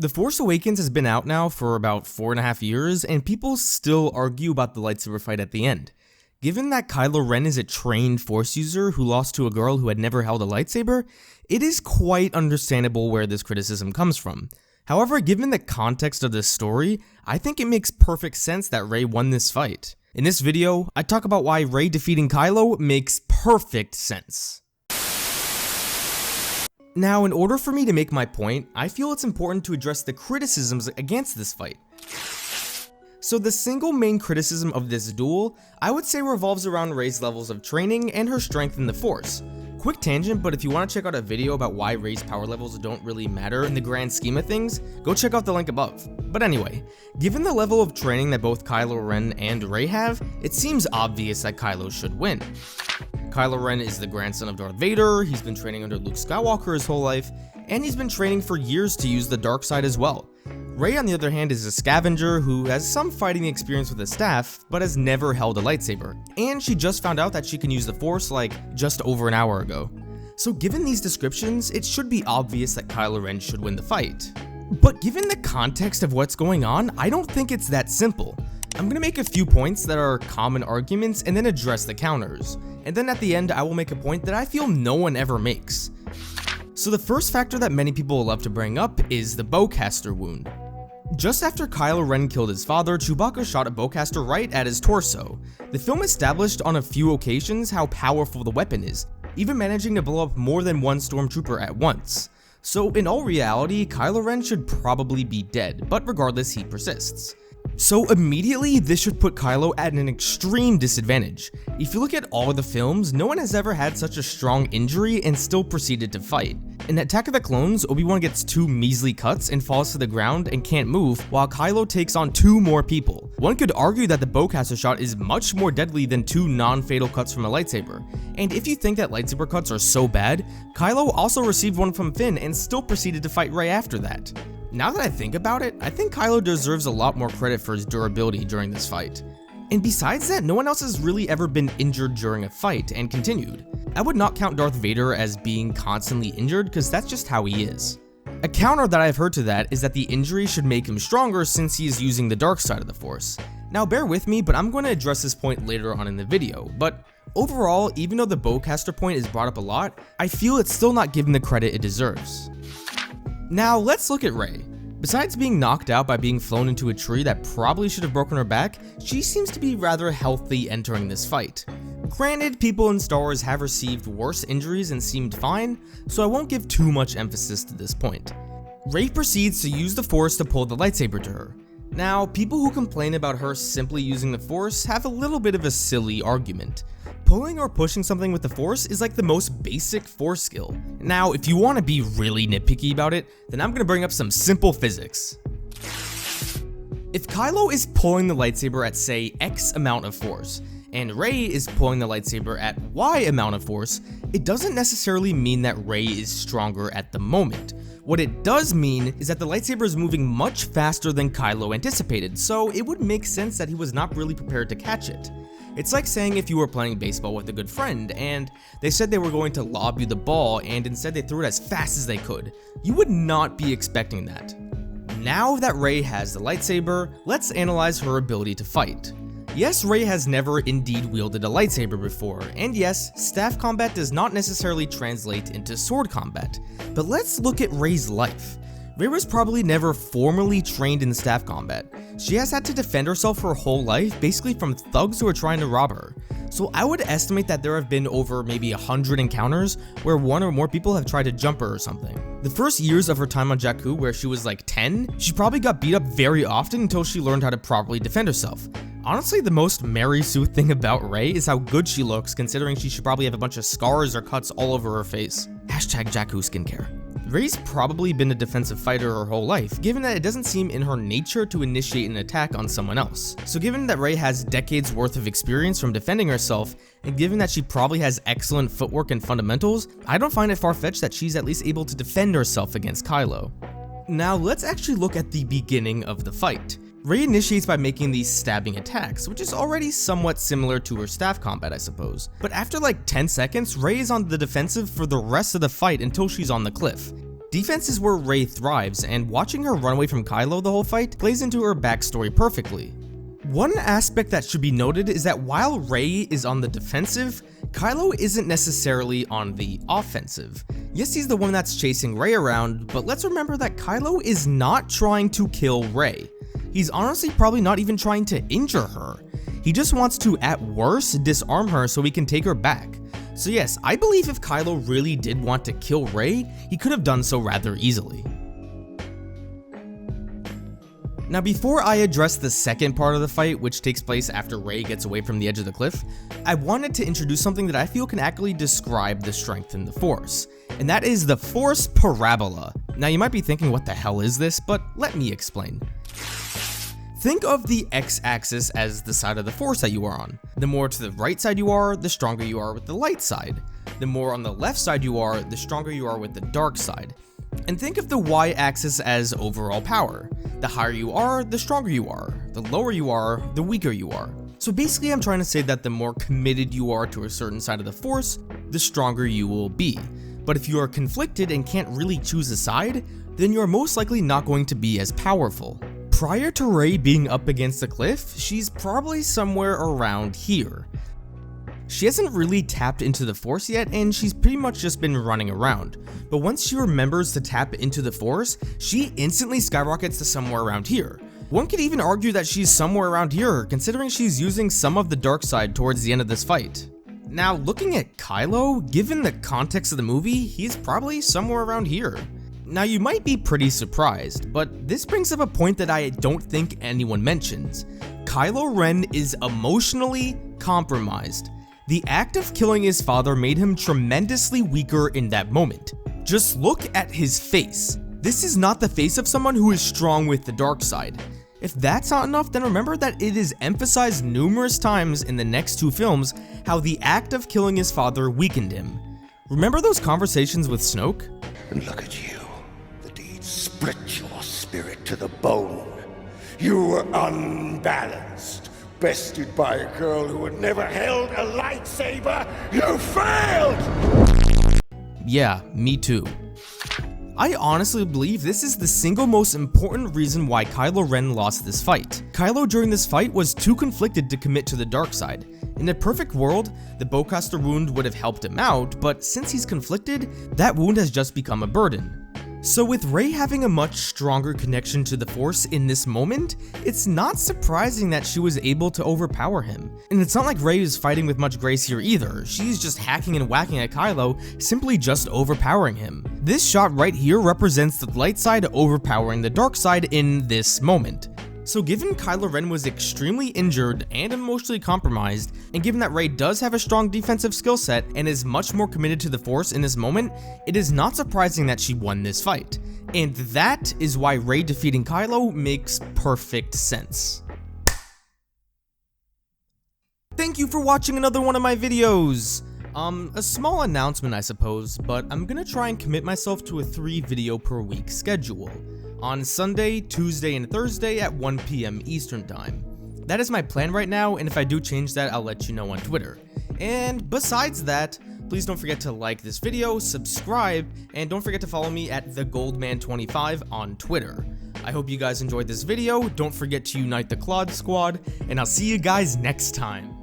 The Force Awakens has been out now for about 4.5 years, and people still argue about the lightsaber fight at the end. Given that Kylo Ren is a trained Force user who lost to a girl who had never held a lightsaber, it is quite understandable where this criticism comes from. However, given the context of this story, I think it makes perfect sense that Rey won this fight. In this video, I talk about why Rey defeating Kylo makes perfect sense. Now, in order for me to make my point, I feel it's important to address the criticisms against this fight. So the single main criticism of this duel, I would say revolves around Rey's levels of training and her strength in the Force. Quick tangent, but if you want to check out a video about why Rey's power levels don't really matter in the grand scheme of things, go check out the link above. But anyway, given the level of training that both Kylo Ren and Rey have, it seems obvious that Kylo should win. Kylo Ren is the grandson of Darth Vader, he's been training under Luke Skywalker his whole life, and he's been training for years to use the dark side as well. Rey, on the other hand, is a scavenger who has some fighting experience with a staff, but has never held a lightsaber, and she just found out that she can use the Force like just over an hour ago. So given these descriptions, it should be obvious that Kylo Ren should win the fight. But given the context of what's going on, I don't think it's that simple. I'm gonna make a few points that are common arguments and then address the counters. And then at the end, I will make a point that I feel no one ever makes. So the first factor that many people love to bring up is the bowcaster wound. Just after Kylo Ren killed his father, Chewbacca shot a bowcaster right at his torso. The film established on a few occasions how powerful the weapon is, even managing to blow up more than one stormtrooper at once. So in all reality, Kylo Ren should probably be dead, but regardless, he persists. So immediately, this should put Kylo at an extreme disadvantage. If you look at all of the films, no one has ever had such a strong injury and still proceeded to fight. In Attack of the Clones, Obi-Wan gets 2 measly cuts and falls to the ground and can't move, while Kylo takes on 2 more people. One could argue that the bowcaster shot is much more deadly than 2 non-fatal cuts from a lightsaber. And if you think that lightsaber cuts are so bad, Kylo also received one from Finn and still proceeded to fight Rey after that. Now that I think about it, I think Kylo deserves a lot more credit for his durability during this fight. And besides that, no one else has really ever been injured during a fight and continued. I would not count Darth Vader as being constantly injured because that's just how he is. A counter that I've heard to that is that the injury should make him stronger since he is using the dark side of the Force. Now bear with me, but I'm going to address this point later on in the video, but overall, even though the bowcaster point is brought up a lot, I feel it's still not given the credit it deserves. Now let's look at Rey. Besides being knocked out by being flown into a tree that probably should have broken her back, she seems to be rather healthy entering this fight. Granted, people in Star Wars have received worse injuries and seemed fine, so I won't give too much emphasis to this point. Rey proceeds to use the Force to pull the lightsaber to her. Now, people who complain about her simply using the Force have a little bit of a silly argument. Pulling or pushing something with the Force is like the most basic Force skill. Now, if you want to be really nitpicky about it, then I'm going to bring up some simple physics. If Kylo is pulling the lightsaber at, say, X amount of force, and Rey is pulling the lightsaber at Y amount of force, it doesn't necessarily mean that Rey is stronger at the moment. What it does mean is that the lightsaber is moving much faster than Kylo anticipated, so it would make sense that he was not really prepared to catch it. It's like saying if you were playing baseball with a good friend and they said they were going to lob you the ball and instead they threw it as fast as they could. You would not be expecting that. Now that Rey has the lightsaber, let's analyze her ability to fight. Yes, Rey has never indeed wielded a lightsaber before, and yes, staff combat does not necessarily translate into sword combat, but let's look at Rey's life. Rey was probably never formally trained in staff combat. She has had to defend herself her whole life, basically from thugs who are trying to rob her. So I would estimate that there have been over maybe 100 encounters where 1 or more people have tried to jump her or something. The first years of her time on Jakku, where she was like 10, she probably got beat up very often until she learned how to properly defend herself. Honestly, the most Mary Sue thing about Rey is how good she looks, considering she should probably have a bunch of scars or cuts all over her face. #Jakku skincare. Rey's probably been a defensive fighter her whole life, given that it doesn't seem in her nature to initiate an attack on someone else. So given that Rey has decades worth of experience from defending herself, and given that she probably has excellent footwork and fundamentals, I don't find it far-fetched that she's at least able to defend herself against Kylo. Now let's actually look at the beginning of the fight. Rey initiates by making these stabbing attacks, which is already somewhat similar to her staff combat, I suppose. But after like 10 seconds, Rey is on the defensive for the rest of the fight until she's on the cliff. Defense is where Rey thrives, and watching her run away from Kylo the whole fight plays into her backstory perfectly. One aspect that should be noted is that while Rey is on the defensive, Kylo isn't necessarily on the offensive. Yes, he's the one that's chasing Rey around, but let's remember that Kylo is not trying to kill Rey. He's honestly probably not even trying to injure her. He just wants to, at worst, disarm her so he can take her back. So yes, I believe if Kylo really did want to kill Rey, he could have done so rather easily. Now before I address the second part of the fight, which takes place after Rey gets away from the edge of the cliff, I wanted to introduce something that I feel can accurately describe the strength in the Force, and that is the Force Parabola. Now you might be thinking, what the hell is this? But let me explain. Think of the x-axis as the side of the Force that you are on. The more to the right side you are, the stronger you are with the light side. The more on the left side you are, the stronger you are with the dark side. And think of the y-axis as overall power. The higher you are, the stronger you are. The lower you are, the weaker you are. So basically I'm trying to say that the more committed you are to a certain side of the Force, the stronger you will be. But if you are conflicted and can't really choose a side, then you are most likely not going to be as powerful. Prior to Rey being up against the cliff, she's probably somewhere around here. She hasn't really tapped into the Force yet, and she's pretty much just been running around. But once she remembers to tap into the Force, she instantly skyrockets to somewhere around here. One could even argue that she's somewhere around here, considering she's using some of the dark side towards the end of this fight. Now, looking at Kylo, given the context of the movie, he's probably somewhere around here. Now you might be pretty surprised, but this brings up a point that I don't think anyone mentions. Kylo Ren is emotionally compromised. The act of killing his father made him tremendously weaker in that moment. Just look at his face. This is not the face of someone who is strong with the dark side. If that's not enough, then remember that it is emphasized numerous times in the next two films how the act of killing his father weakened him. Remember those conversations with Snoke? And look at you. Split your spirit to the bone. You were unbalanced, bested by a girl who had never held a lightsaber. You failed! Yeah, me too. I honestly believe this is the single most important reason why Kylo Ren lost this fight. Kylo during this fight was too conflicted to commit to the dark side. In a perfect world, the bowcaster wound would have helped him out, but since he's conflicted, that wound has just become a burden. So with Rey having a much stronger connection to the Force in this moment, it's not surprising that she was able to overpower him. And it's not like Rey is fighting with much grace here either, she's just hacking and whacking at Kylo, simply just overpowering him. This shot right here represents the light side overpowering the dark side in this moment. So given Kylo Ren was extremely injured and emotionally compromised, and given that Rey does have a strong defensive skill set and is much more committed to the Force in this moment, it is not surprising that she won this fight. And that is why Rey defeating Kylo makes perfect sense. Thank you for watching another one of my videos! A small announcement I suppose, but I'm gonna try and commit myself to a 3 video per week schedule. On Sunday, Tuesday, and Thursday at 1 PM Eastern Time. That is my plan right now, and if I do change that, I'll let you know on Twitter. And besides that, please don't forget to like this video, subscribe, and don't forget to follow me at TheGoldman25 on Twitter. I hope you guys enjoyed this video, don't forget to unite the Claude Squad, and I'll see you guys next time.